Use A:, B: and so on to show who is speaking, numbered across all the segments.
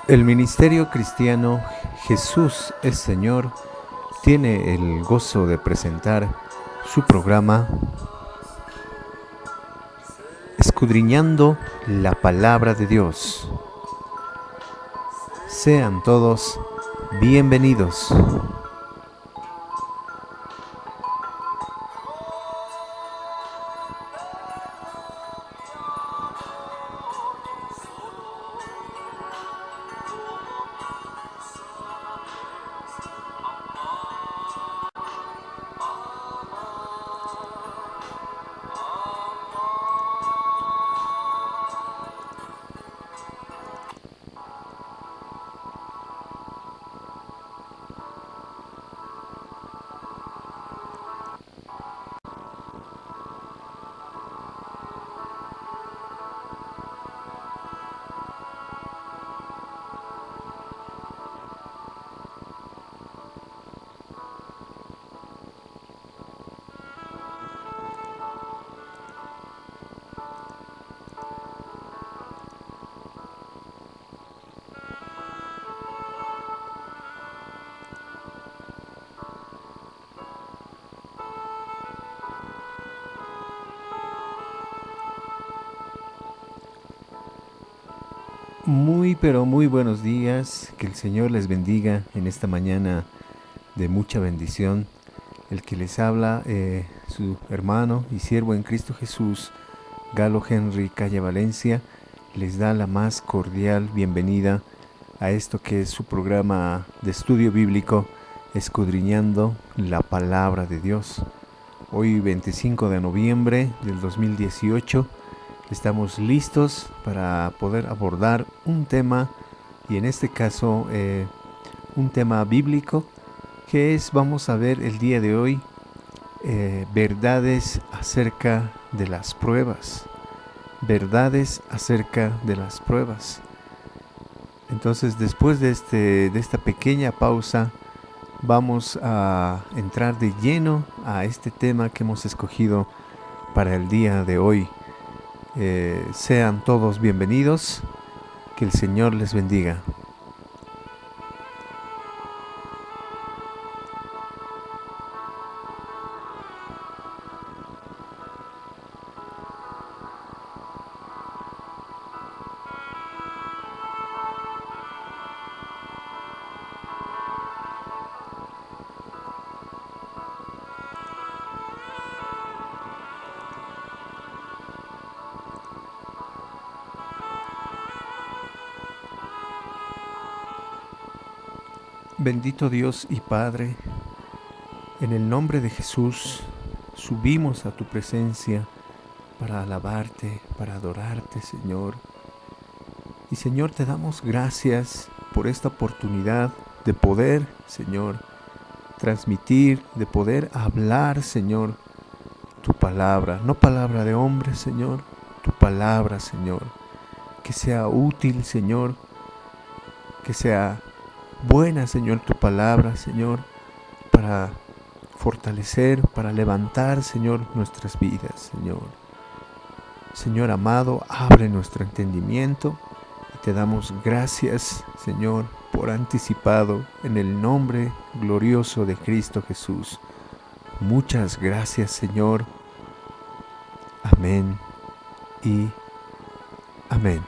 A: El Ministerio Cristiano Jesús es Señor tiene el gozo de presentar su programa Escudriñando la Palabra de Dios. Sean todos bienvenidos. Pero muy buenos días, que el Señor les bendiga en esta mañana de mucha bendición. El que les habla, su hermano y siervo en Cristo Jesús, Galo Henry Calle Valencia, les da la más cordial bienvenida a esto que es su programa de estudio bíblico, Escudriñando la Palabra de Dios. Hoy 25 de noviembre del 2018, estamos listos para poder abordar un tema, y en este caso un tema bíblico, que es, vamos a ver el día de hoy, verdades acerca de las pruebas. Verdades acerca de las pruebas. Entonces, después de esta pequeña pausa, vamos a entrar de lleno a este tema que hemos escogido para el día de hoy. Sean todos bienvenidos, que el Señor les bendiga. Bendito Dios y Padre, en el nombre de Jesús subimos a tu presencia para alabarte, para adorarte, Señor. Y Señor, te damos gracias por esta oportunidad de poder, Señor, transmitir, de poder hablar, Señor, tu palabra. No palabra de hombre, Señor, tu palabra, Señor. Que sea útil, Señor, que sea buena, Señor, tu palabra, Señor, para fortalecer, para levantar, Señor, nuestras vidas, Señor. Señor amado, abre nuestro entendimiento y te damos gracias, Señor, por anticipado, en el nombre glorioso de Cristo Jesús. Muchas gracias, Señor. Amén y amén.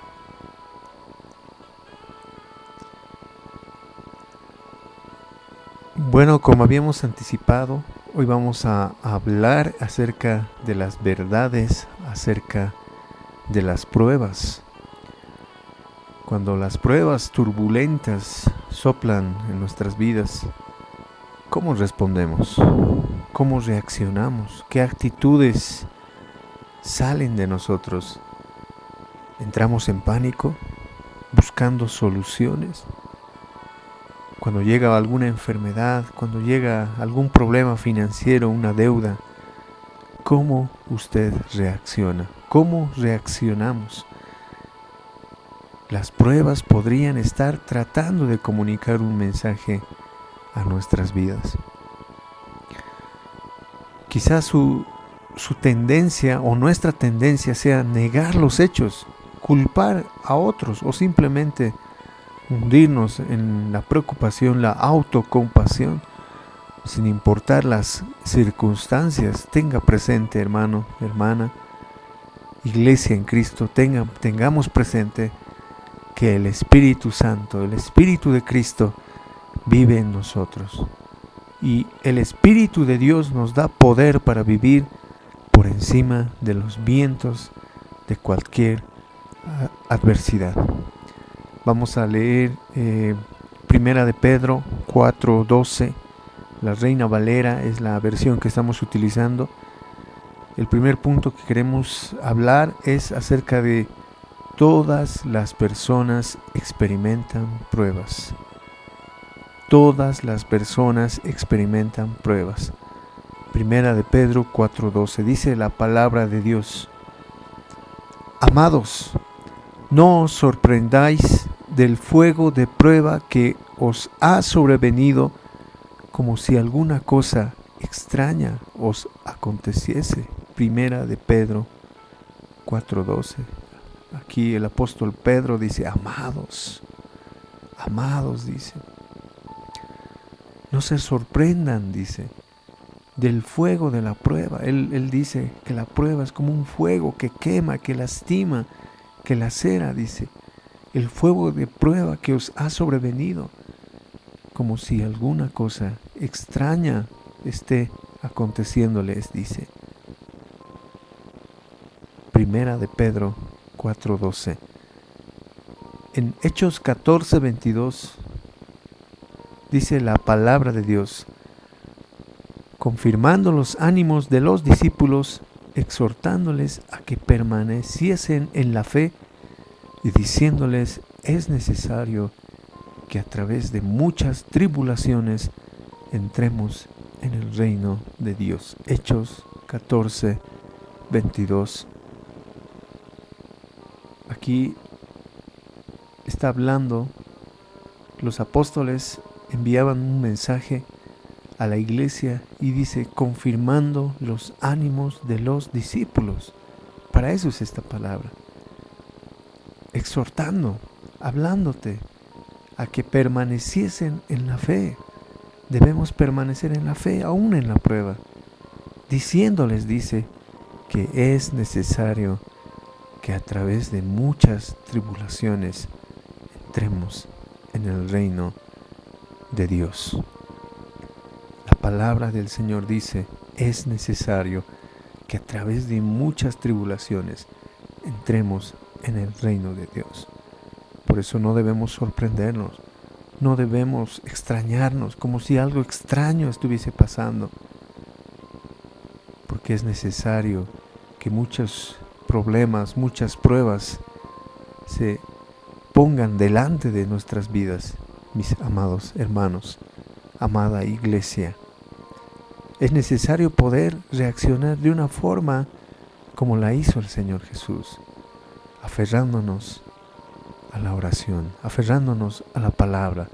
A: Bueno, como habíamos anticipado, hoy vamos a hablar acerca de las verdades, acerca de las pruebas. Cuando las pruebas turbulentas soplan en nuestras vidas, ¿cómo respondemos? ¿Cómo reaccionamos? ¿Qué actitudes salen de nosotros? ¿Entramos en pánico, buscando soluciones? Cuando llega alguna enfermedad, cuando llega algún problema financiero, una deuda, ¿cómo usted reacciona? ¿Cómo reaccionamos? Las pruebas podrían estar tratando de comunicar un mensaje a nuestras vidas. Quizás su tendencia o nuestra tendencia sea negar los hechos, culpar a otros o simplemente hundirnos en la preocupación, la autocompasión, sin importar las circunstancias. Tenga presente, hermano, hermana, iglesia en Cristo, tengamos presente que el Espíritu Santo, el Espíritu de Cristo vive en nosotros. Y el Espíritu de Dios nos da poder para vivir por encima de los vientos de cualquier adversidad. Vamos a leer Primera de Pedro 4:12. La Reina Valera es la versión que estamos utilizando. El primer punto que queremos hablar es acerca de todas las personas experimentan pruebas. Todas las personas experimentan pruebas. Primera de Pedro 4:12 dice la palabra de Dios: Amados, no os sorprendáis del fuego de prueba que os ha sobrevenido, como si alguna cosa extraña os aconteciese. Primera de Pedro 4:12. Aquí el apóstol Pedro dice: amados, amados, dice. No se sorprendan, dice, del fuego de la prueba. Él dice que la prueba es como un fuego que quema, que lastima, que lacera, dice. El fuego de prueba que os ha sobrevenido, como si alguna cosa extraña esté aconteciéndoles, dice. Primera de Pedro 4:12. En Hechos 14:22 dice la palabra de Dios: confirmando los ánimos de los discípulos, exhortándoles a que permaneciesen en la fe y diciéndoles: es necesario que a través de muchas tribulaciones entremos en el reino de Dios. Hechos 14:22. Aquí está hablando, los apóstoles enviaban un mensaje a la iglesia y dice: confirmando los ánimos de los discípulos. Para eso es esta palabra. Exhortando, hablándote a que permaneciesen en la fe. Debemos permanecer en la fe, aún en la prueba. Diciéndoles, dice, que es necesario que a través de muchas tribulaciones entremos en el reino de Dios. La palabra del Señor dice: es necesario que a través de muchas tribulaciones entremos en el reino de Dios. Por eso no debemos sorprendernos, no debemos extrañarnos como si algo extraño estuviese pasando, porque es necesario que muchos problemas, muchas pruebas se pongan delante de nuestras vidas, mis amados hermanos, amada iglesia. Es necesario poder reaccionar de una forma como la hizo el Señor Jesús, aferrándonos a la oración, aferrándonos a la palabra,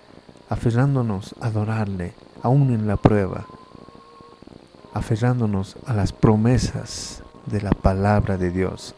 A: aferrándonos a adorarle, aún en la prueba, aferrándonos a las promesas de la palabra de Dios.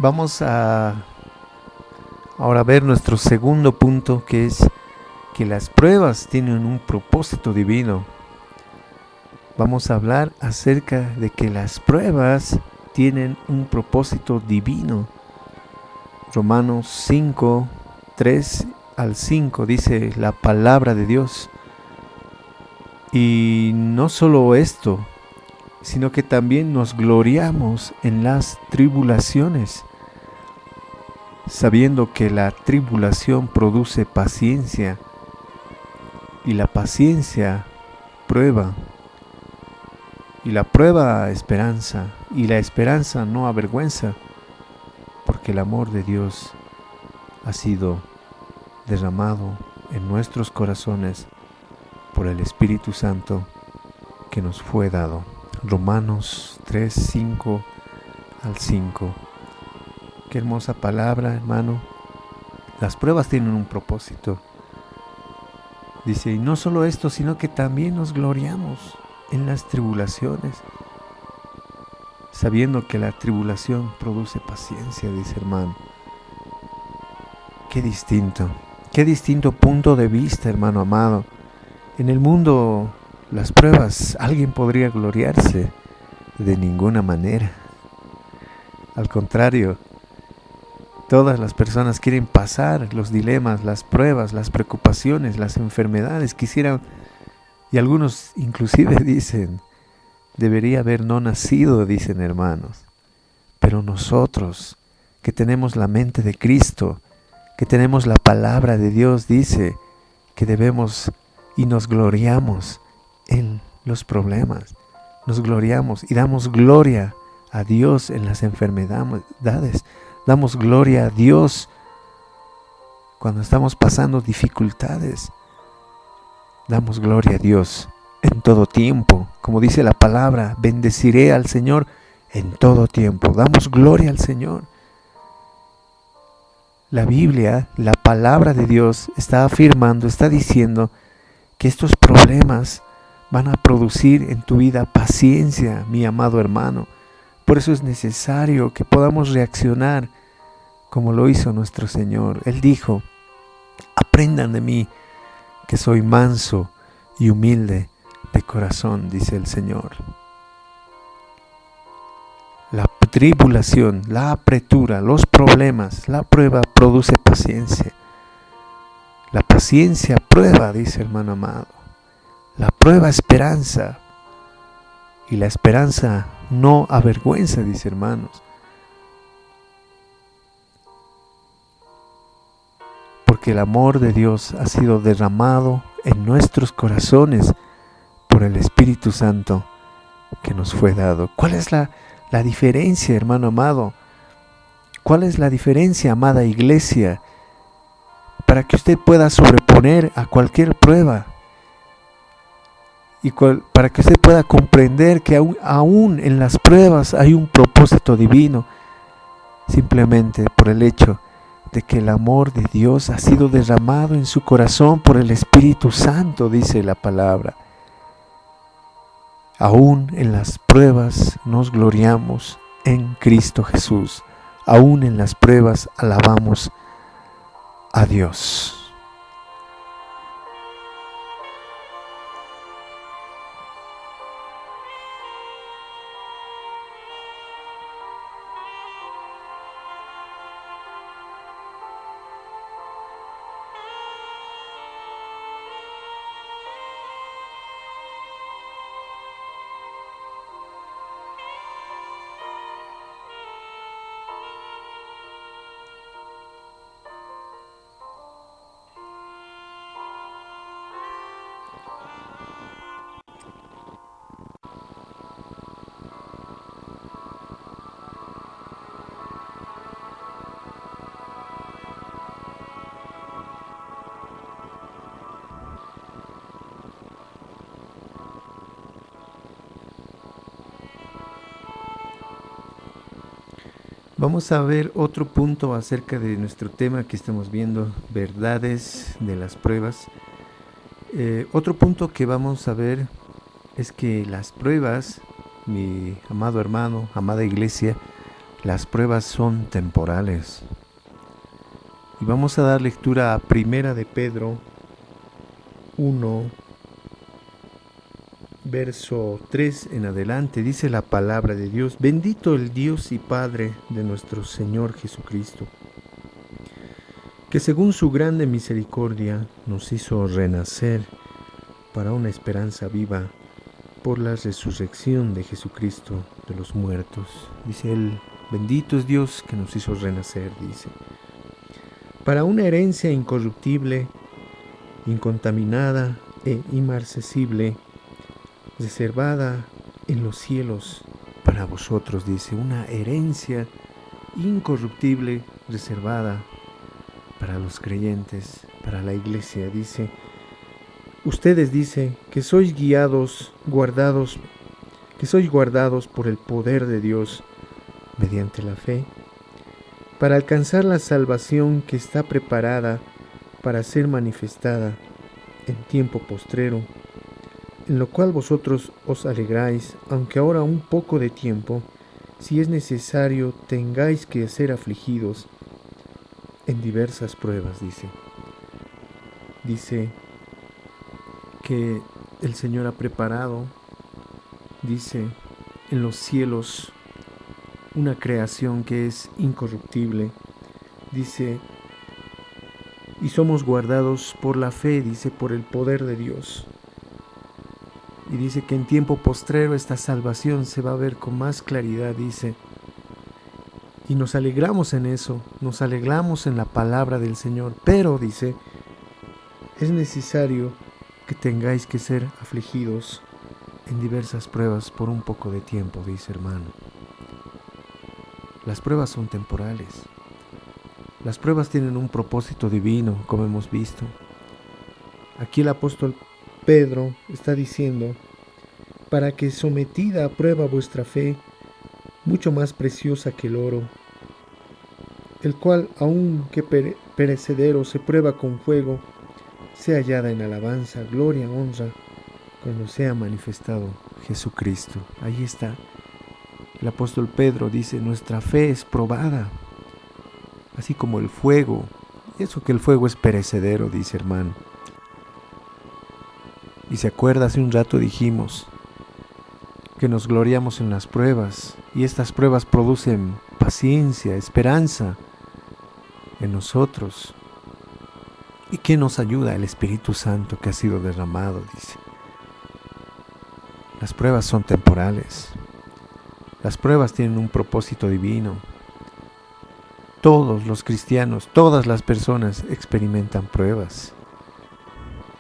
A: Vamos a ahora ver nuestro segundo punto, que es que las pruebas tienen un propósito divino. Vamos a hablar acerca de que las pruebas tienen un propósito divino. Romanos 5, 3 al 5 dice la palabra de Dios. Y no solo esto, sino que también nos gloriamos en las tribulaciones, sabiendo que la tribulación produce paciencia y la paciencia prueba Y la prueba esperanza, y la esperanza no avergüenza, porque el amor de Dios ha sido derramado en nuestros corazones por el Espíritu Santo que nos fue dado. Romanos 3, 5 al 5. Qué hermosa palabra, hermano. Las pruebas tienen un propósito. Dice, y no solo esto, sino que también nos gloriamos en las tribulaciones, sabiendo que la tribulación produce paciencia, dice hermano. Qué distinto punto de vista, hermano amado. En el mundo, las pruebas, ¿alguien podría gloriarse? De ninguna manera. Al contrario, todas las personas quieren pasar los dilemas, las pruebas, las preocupaciones, las enfermedades. Quisieran, y algunos inclusive dicen, debería haber no nacido, dicen hermanos. Pero nosotros, que tenemos la mente de Cristo, que tenemos la palabra de Dios, dice que debemos y nos gloriamos en los problemas. Nos gloriamos y damos gloria a Dios en las enfermedades. Damos gloria a Dios cuando estamos pasando dificultades. Damos gloria a Dios en todo tiempo. Como dice la palabra, bendeciré al Señor en todo tiempo. Damos gloria al Señor. La Biblia, la palabra de Dios, está afirmando, está diciendo que estos problemas van a producir en tu vida paciencia, mi amado hermano. Por eso es necesario que podamos reaccionar como lo hizo nuestro Señor. Él dijo, aprendan de mí, que soy manso y humilde de corazón, dice el Señor. La tribulación, la apretura, los problemas, la prueba produce paciencia. La paciencia prueba, dice hermano amado. La prueba esperanza. Y la esperanza no avergüenza, dice hermanos. Porque el amor de Dios ha sido derramado en nuestros corazones por el Espíritu Santo que nos fue dado. ¿Cuál es la diferencia, hermano amado? ¿Cuál es la diferencia, amada iglesia? Para que usted pueda sobreponer a cualquier prueba y para que usted pueda comprender que aún en las pruebas hay un propósito divino, simplemente por el hecho de que el amor de Dios ha sido derramado en su corazón por el Espíritu Santo, dice la palabra. Aún en las pruebas nos gloriamos en Cristo Jesús. Aún en las pruebas alabamos a Dios. Vamos a ver otro punto acerca de nuestro tema que estamos viendo, verdades de las pruebas. Otro punto que vamos a ver es que las pruebas, mi amado hermano, amada iglesia, las pruebas son temporales. Y vamos a dar lectura a Primera de Pedro 1, verso 3 en adelante. Dice la palabra de Dios: bendito el Dios y Padre de nuestro Señor Jesucristo, que según su grande misericordia nos hizo renacer para una esperanza viva por la resurrección de Jesucristo de los muertos. Dice él, bendito es Dios que nos hizo renacer, dice, para una herencia incorruptible, incontaminada e inmarcesible, reservada en los cielos para vosotros, dice, una herencia incorruptible reservada para los creyentes, para la iglesia. Dice, ustedes, dice, que sois guardados por el poder de Dios mediante la fe, para alcanzar la salvación que está preparada para ser manifestada en tiempo postrero, en lo cual vosotros os alegráis, aunque ahora un poco de tiempo, si es necesario, tengáis que ser afligidos en diversas pruebas, dice. Dice que el Señor ha preparado, dice, en los cielos una creación que es incorruptible, dice, y somos guardados por la fe, dice, por el poder de Dios. Y dice que en tiempo postrero esta salvación se va a ver con más claridad, dice. Y nos alegramos en eso, nos alegramos en la palabra del Señor. Pero, dice, es necesario que tengáis que ser afligidos en diversas pruebas por un poco de tiempo, dice, hermano. Las pruebas son temporales. Las pruebas tienen un propósito divino, como hemos visto. Aquí el apóstol Pedro está diciendo, para que sometida a prueba vuestra fe, mucho más preciosa que el oro, el cual, aunque perecedero, se prueba con fuego, sea hallada en alabanza, gloria, honra, cuando sea manifestado Jesucristo. Ahí está. El apóstol Pedro dice, nuestra fe es probada, así como el fuego. Y eso que el fuego es perecedero, dice, hermano. Y se acuerda, hace un rato dijimos que nos gloriamos en las pruebas, y estas pruebas producen paciencia, esperanza en nosotros. ¿Y qué nos ayuda? El Espíritu Santo que ha sido derramado, dice. Las pruebas son temporales. Las pruebas tienen un propósito divino. Todos los cristianos, todas las personas experimentan pruebas.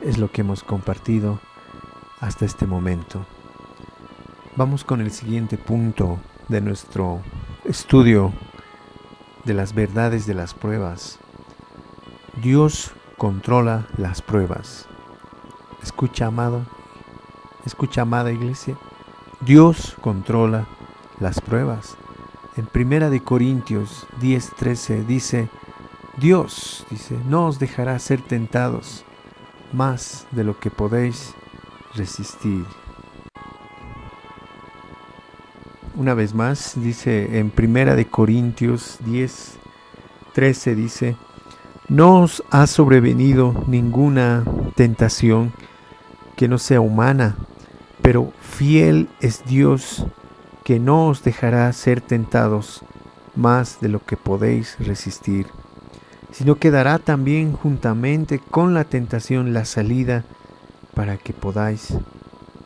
A: Es lo que hemos compartido hasta este momento. Vamos con el siguiente punto de nuestro estudio de las verdades de las pruebas. Dios controla las pruebas. Escucha, amado, escucha, amada iglesia. Dios controla las pruebas. En 1 Corintios 10:13 dice, Dios, dice, no os dejará ser tentados más de lo que podéis resistir. Una vez más, dice en 1 Corintios 10:13, dice, no os ha sobrevenido ninguna tentación que no sea humana, pero fiel es Dios, que no os dejará ser tentados más de lo que podéis resistir, sino que dará también juntamente con la tentación la salida para que podáis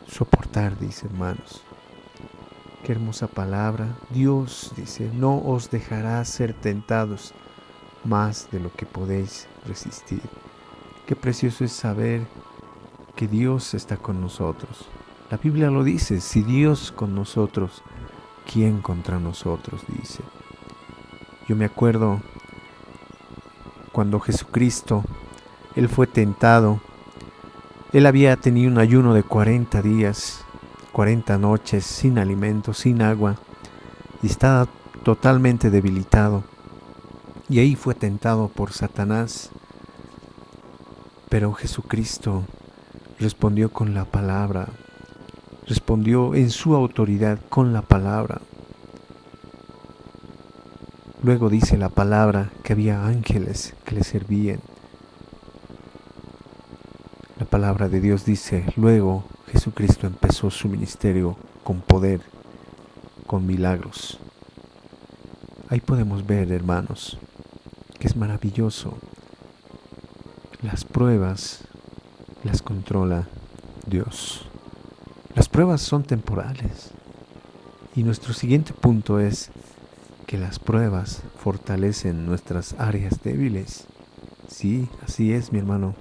A: soportar, dice, hermanos. Qué hermosa palabra. Dios, dice, no os dejará ser tentados más de lo que podéis resistir. Qué precioso es saber que Dios está con nosotros. La Biblia lo dice, si Dios con nosotros, ¿quién contra nosotros? Dice. Yo me acuerdo cuando Jesucristo, Él fue tentado. Él había tenido un ayuno de 40 días, 40 noches, sin alimento, sin agua, y estaba totalmente debilitado. Y ahí fue tentado por Satanás. Pero Jesucristo respondió con la palabra, respondió en su autoridad con la palabra. Luego dice la palabra que había ángeles que le servían. La palabra de Dios dice, luego Jesucristo empezó su ministerio con poder, con milagros. Ahí podemos ver, hermanos, que es maravilloso. Las pruebas las controla Dios. Las pruebas son temporales. Y nuestro siguiente punto es que las pruebas fortalecen nuestras áreas débiles. Sí, así es, mi hermano.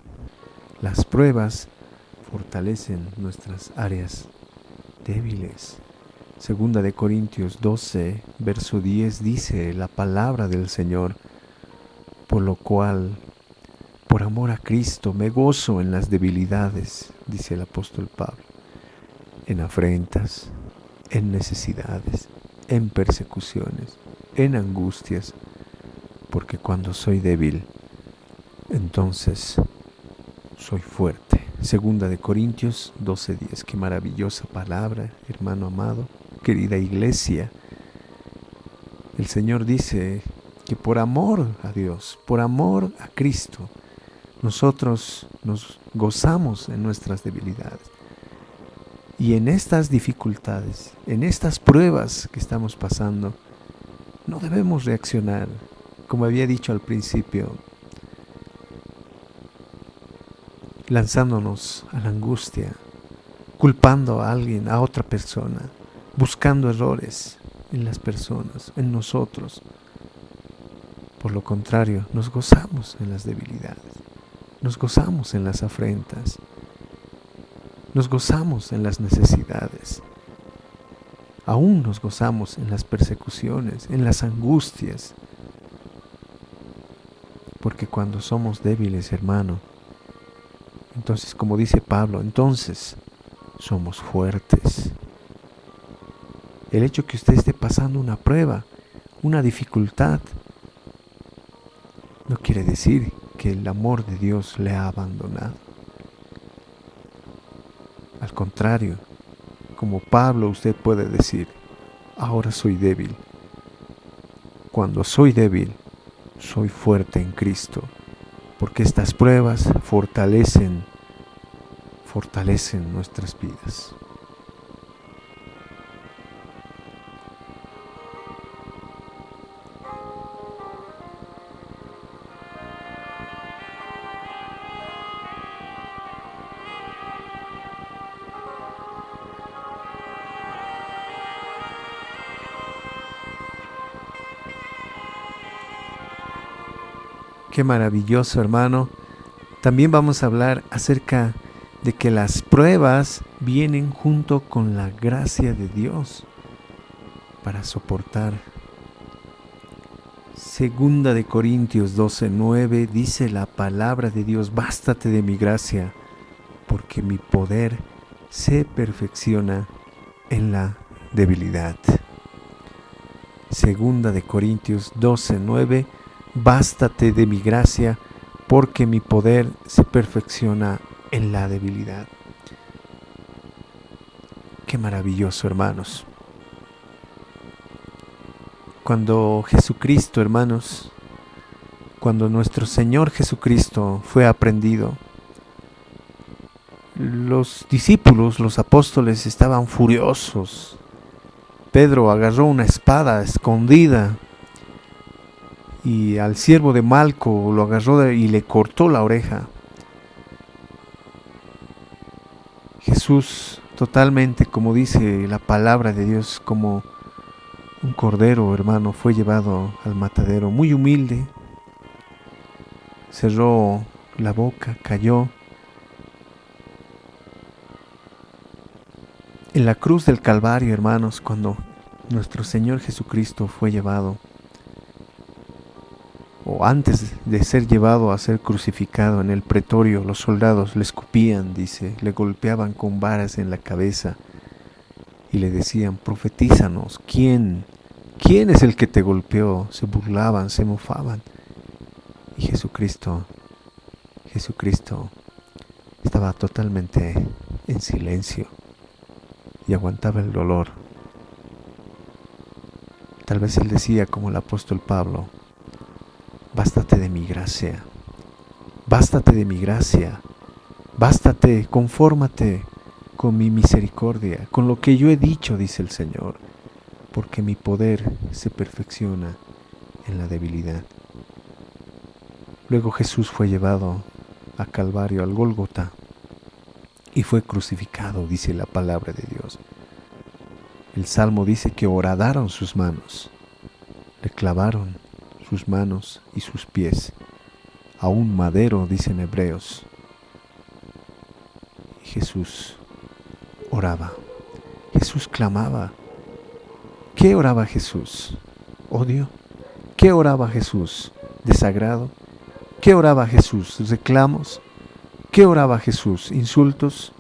A: Las pruebas fortalecen nuestras áreas débiles. Segunda de Corintios 12, verso 10 dice la palabra del Señor, por lo cual, por amor a Cristo, me gozo en las debilidades, dice el apóstol Pablo, en afrentas, en necesidades, en persecuciones, en angustias, porque cuando soy débil, entonces soy fuerte. Segunda de Corintios 12:10. Qué maravillosa palabra, hermano amado, querida iglesia. El Señor dice que por amor a Dios, por amor a Cristo, nosotros nos gozamos en nuestras debilidades. Y en estas dificultades, en estas pruebas que estamos pasando, no debemos reaccionar, como había dicho al principio, lanzándonos a la angustia, culpando a alguien, a otra persona, buscando errores en las personas, en nosotros. Por lo contrario, nos gozamos en las debilidades, nos gozamos en las afrentas, nos gozamos en las necesidades, aún nos gozamos en las persecuciones, en las angustias, porque cuando somos débiles, hermano, entonces, como dice Pablo, entonces somos fuertes. El hecho que usted esté pasando una prueba, una dificultad, no quiere decir que el amor de Dios le ha abandonado. Al contrario, como Pablo, usted puede decir, ahora soy débil. Cuando soy débil, soy fuerte en Cristo, porque estas pruebas fortalecen nuestras vidas. Qué maravilloso, hermano. También vamos a hablar acerca de que las pruebas vienen junto con la gracia de Dios para soportar. Segunda de Corintios 12:9 dice la palabra de Dios, bástate de mi gracia, porque mi poder se perfecciona en la debilidad. Segunda de Corintios 12:9, bástate de mi gracia, porque mi poder se perfecciona en la debilidad. Qué maravilloso, hermanos. Cuando Jesucristo, hermanos, cuando nuestro Señor Jesucristo fue aprendido, los discípulos, los apóstoles estaban furiosos. Pedro agarró una espada escondida y al siervo de Malco lo agarró y le cortó la oreja. Jesús, totalmente, como dice la palabra de Dios, como un cordero, hermano, fue llevado al matadero, muy humilde, cerró la boca, cayó. En la cruz del Calvario, hermanos, cuando nuestro Señor Jesucristo fue llevado, o antes de ser llevado a ser crucificado en el pretorio, los soldados le escupían, dice, le golpeaban con varas en la cabeza y le decían, profetízanos, ¿quién es el que te golpeó? Se burlaban, se mofaban. Y Jesucristo estaba totalmente en silencio y aguantaba el dolor. Tal vez él decía como el apóstol Pablo, bástate de mi gracia, bástate de mi gracia, bástate, confórmate con mi misericordia, con lo que yo he dicho, dice el Señor, porque mi poder se perfecciona en la debilidad. Luego Jesús fue llevado a Calvario, al Gólgota, y fue crucificado, dice la palabra de Dios. El Salmo dice que horadaron sus manos, le clavaron sus manos y sus pies a un madero, dicen Hebreos. Y Jesús oraba, Jesús clamaba, ¿Qué oraba Jesús? ¿Odio? ¿Qué oraba Jesús? ¿Desagrado? ¿Qué oraba Jesús? ¿Reclamos? ¿Qué oraba Jesús? ¿Insultos?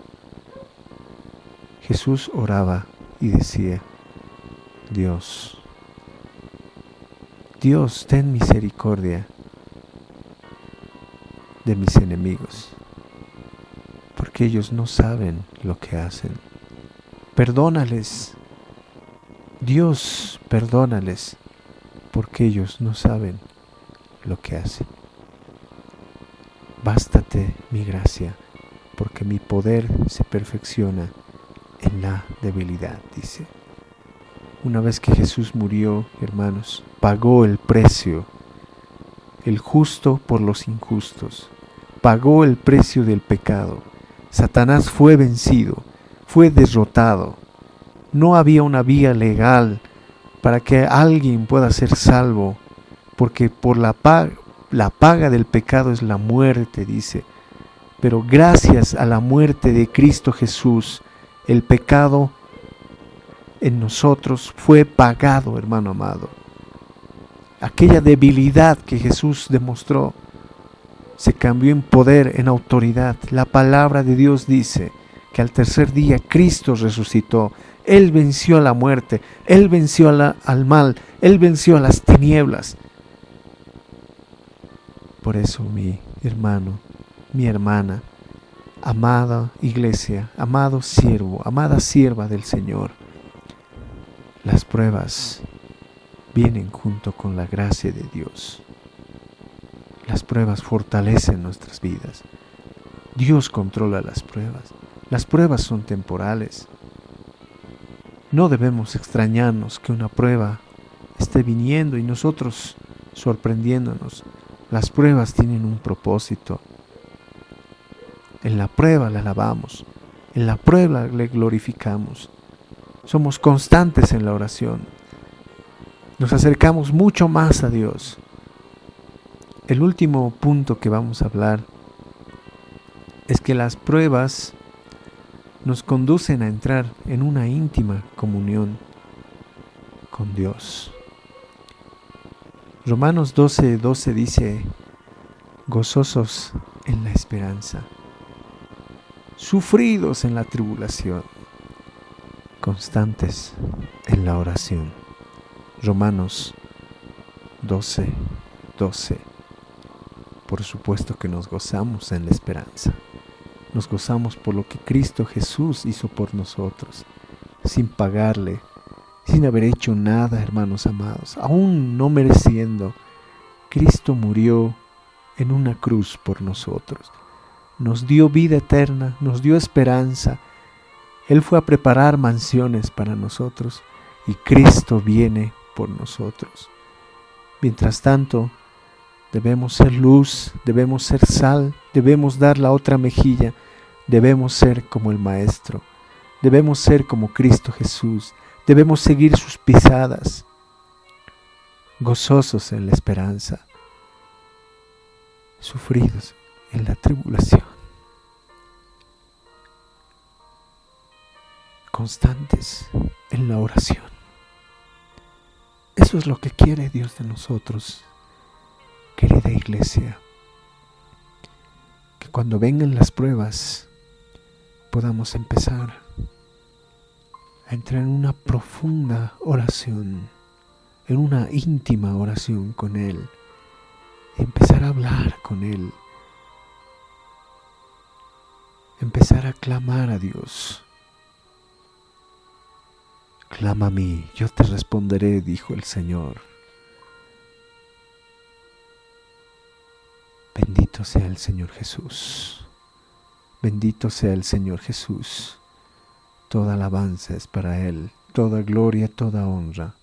A: Jesús oraba y decía: Dios, Dios, ten misericordia de mis enemigos, porque ellos no saben lo que hacen. Perdónales, Dios, perdónales, porque ellos no saben lo que hacen. Bástate mi gracia, porque mi poder se perfecciona en la debilidad, dice. Una vez que Jesús murió, hermanos, pagó el precio, el justo por los injustos, pagó el precio del pecado. Satanás fue vencido, fue derrotado. No había una vía legal para que alguien pueda ser salvo, porque por la paga del pecado es la muerte, dice. Pero gracias a la muerte de Cristo Jesús, el pecado en nosotros fue pagado, hermano amado. Aquella debilidad que Jesús demostró se cambió en poder, en autoridad. La palabra de Dios dice que al tercer día Cristo resucitó. Él venció a la muerte, Él venció al mal, Él venció a las tinieblas. Por eso, mi hermano, mi hermana, amada iglesia, amado siervo, amada sierva del Señor, las pruebas vienen junto con la gracia de Dios. Las pruebas fortalecen nuestras vidas. Dios controla las pruebas. Las pruebas son temporales. No debemos extrañarnos que una prueba esté viniendo y nosotros sorprendiéndonos. Las pruebas tienen un propósito. En la prueba la alabamos. En la prueba le glorificamos. Somos constantes en la oración. Nos acercamos mucho más a Dios. El último punto que vamos a hablar es que las pruebas nos conducen a entrar en una íntima comunión con Dios. Romanos 12:12 dice: gozosos en la esperanza, sufridos en la tribulación, constantes en la oración. Romanos 12:12. Por supuesto que nos gozamos en la esperanza. Nos gozamos por lo que Cristo Jesús hizo por nosotros, sin pagarle, sin haber hecho nada, hermanos amados, aún no mereciendo. Cristo murió en una cruz por nosotros. Nos dio vida eterna, nos dio esperanza. Él fue a preparar mansiones para nosotros y Cristo viene por nosotros. Mientras tanto, debemos ser luz, debemos ser sal, debemos dar la otra mejilla, debemos ser como el Maestro, debemos ser como Cristo Jesús, debemos seguir sus pisadas, gozosos en la esperanza, sufridos en la tribulación, constantes en la oración. Eso es lo que quiere Dios de nosotros, querida iglesia, que cuando vengan las pruebas podamos empezar a entrar en una profunda oración, en una íntima oración con Él, empezar a hablar con Él, empezar a clamar a Dios. Clama a mí, yo te responderé, dijo el Señor. Bendito sea el Señor Jesús. Bendito sea el Señor Jesús. Toda alabanza es para Él, toda gloria, toda honra.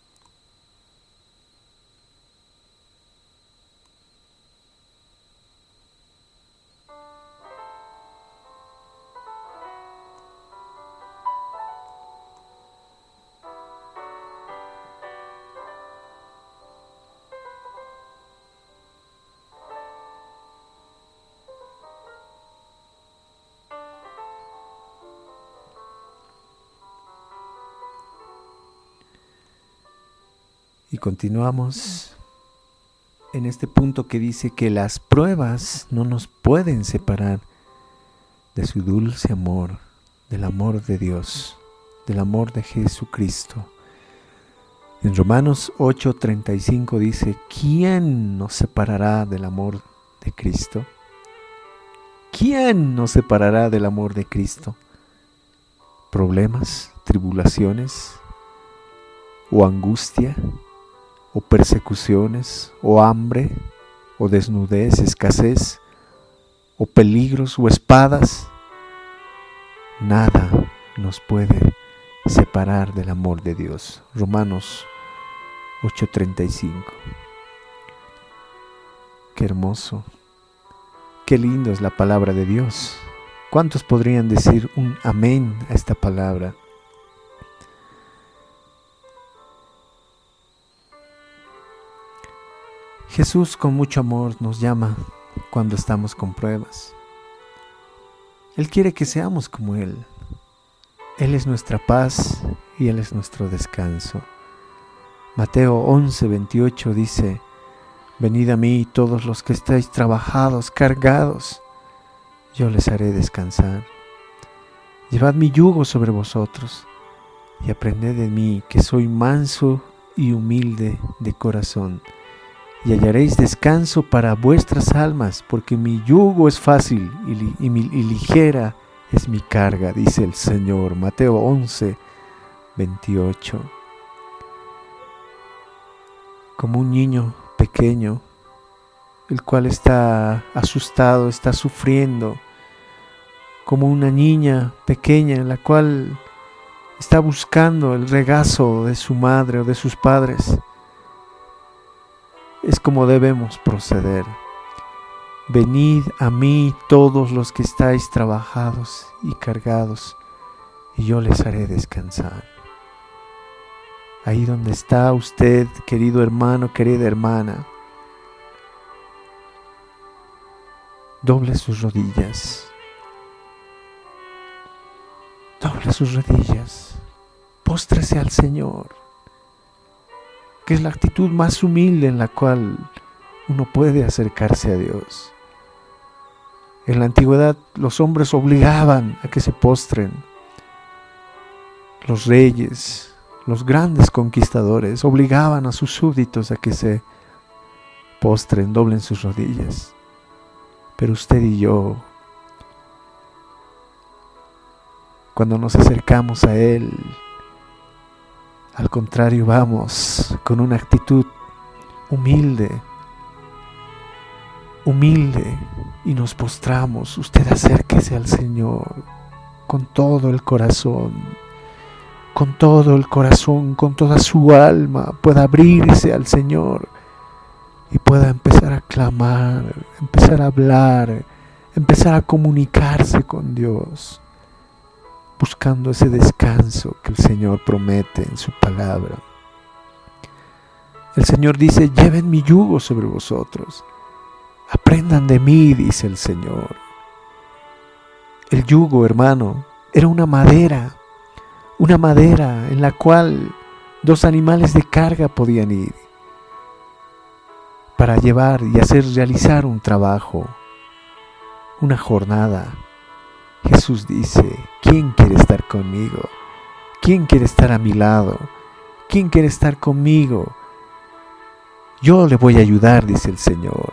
A: Y continuamos en este punto que dice que las pruebas no nos pueden separar de su dulce amor, del amor de Dios, del amor de Jesucristo. En Romanos 8:35 dice: ¿quién nos separará del amor de Cristo? ¿Quién nos separará del amor de Cristo? ¿Problemas, tribulaciones, o angustia, o persecuciones, o hambre, o desnudez, escasez, o peligros, o espadas? Nada nos puede separar del amor de Dios. Romanos 8:35. Qué hermoso, qué lindo es la palabra de Dios. ¿Cuántos podrían decir un amén a esta palabra? Jesús con mucho amor nos llama cuando estamos con pruebas. Él quiere que seamos como Él. Él es nuestra paz y Él es nuestro descanso. Mateo 11:28 dice: venid a mí todos los que estáis trabajados, cargados, yo les haré descansar. Llevad mi yugo sobre vosotros y aprended de mí, que soy manso y humilde de corazón, y hallaréis descanso para vuestras almas, porque mi yugo es fácil y ligera es mi carga, dice el Señor. Mateo 11:28. Como un niño pequeño, el cual está asustado, está sufriendo, como una niña pequeña en la cual está buscando el regazo de su madre o de sus padres. Es como debemos proceder. Venid a mí todos los que estáis trabajados y cargados, y yo les haré descansar. Ahí donde está usted, querido hermano, querida hermana, doble sus rodillas. Doble sus rodillas. Póstrese al Señor, que es la actitud más humilde en la cual uno puede acercarse a Dios. En la antigüedad los hombres obligaban a que se postren. Los reyes, los grandes conquistadores obligaban a sus súbditos a que se postren, doblen sus rodillas. Pero usted y yo, cuando nos acercamos a Él, al contrario, vamos con una actitud humilde, y nos postramos. Usted acérquese al Señor con todo el corazón, con toda su alma, pueda abrirse al Señor y pueda empezar a clamar, empezar a hablar, empezar a comunicarse con Dios, buscando ese descanso que el Señor promete en su palabra. El Señor dice: lleven mi yugo sobre vosotros, aprendan de mí, dice el Señor. El yugo, hermano, era una madera en la cual dos animales de carga podían ir para llevar y hacer realizar un trabajo, una jornada. Jesús dice: ¿quién quiere estar conmigo? ¿Quién quiere estar a mi lado? ¿Quién quiere estar conmigo? Yo le voy a ayudar, dice el Señor.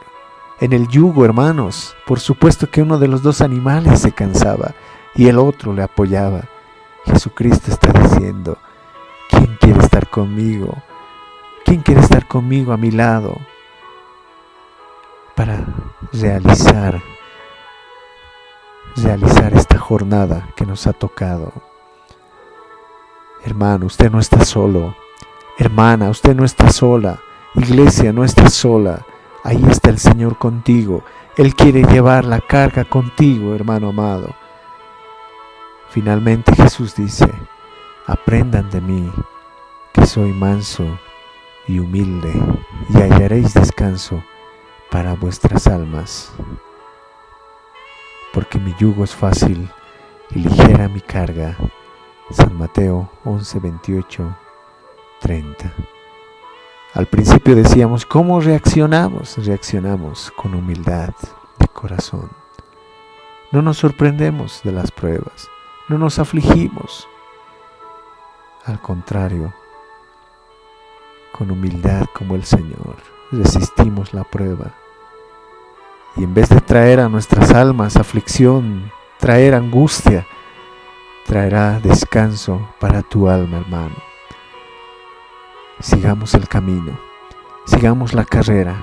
A: En el yugo, hermanos, por supuesto que uno de los dos animales se cansaba y el otro le apoyaba. Jesucristo está diciendo: ¿quién quiere estar conmigo? ¿Quién quiere estar conmigo a mi lado para realizar esta jornada que nos ha tocado? Hermano, usted no está solo. Hermana, usted no está sola. Iglesia, no está sola. Ahí está el Señor contigo. Él quiere llevar la carga contigo, hermano amado. Finalmente Jesús dice: aprendan de mí, que soy manso y humilde, y hallaréis descanso para vuestras almas. Porque mi yugo es fácil y ligera mi carga. San Mateo 11:28-30. Al principio decíamos, ¿cómo reaccionamos? Reaccionamos con humildad de corazón. No nos sorprendemos de las pruebas, no nos afligimos. Al contrario, con humildad como el Señor, resistimos la prueba. Y en vez de traer a nuestras almas aflicción, traer angustia, traerá descanso para tu alma, hermano. Sigamos el camino, sigamos la carrera,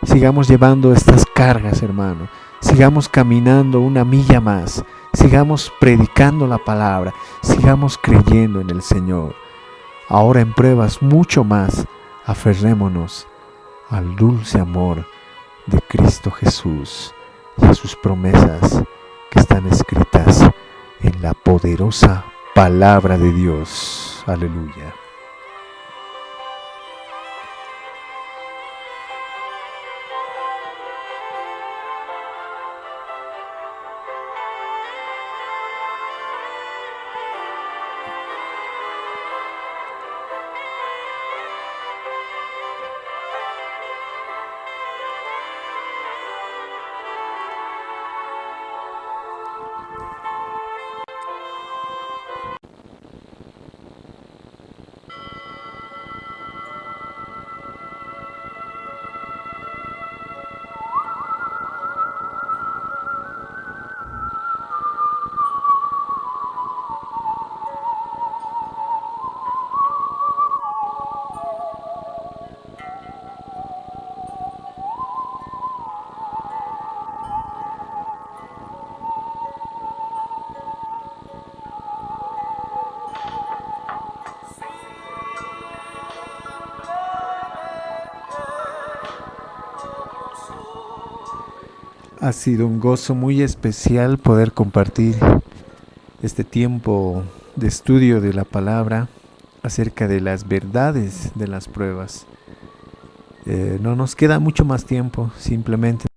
A: sigamos llevando estas cargas, hermano. Sigamos caminando una milla más, sigamos predicando la palabra, sigamos creyendo en el Señor. Ahora en pruebas mucho más, aferrémonos al dulce amor de Cristo Jesús y a sus promesas que están escritas en la poderosa palabra de Dios. Aleluya. Ha sido un gozo muy especial poder compartir este tiempo de estudio de la palabra acerca de las verdades de las pruebas. No nos queda mucho más tiempo, simplemente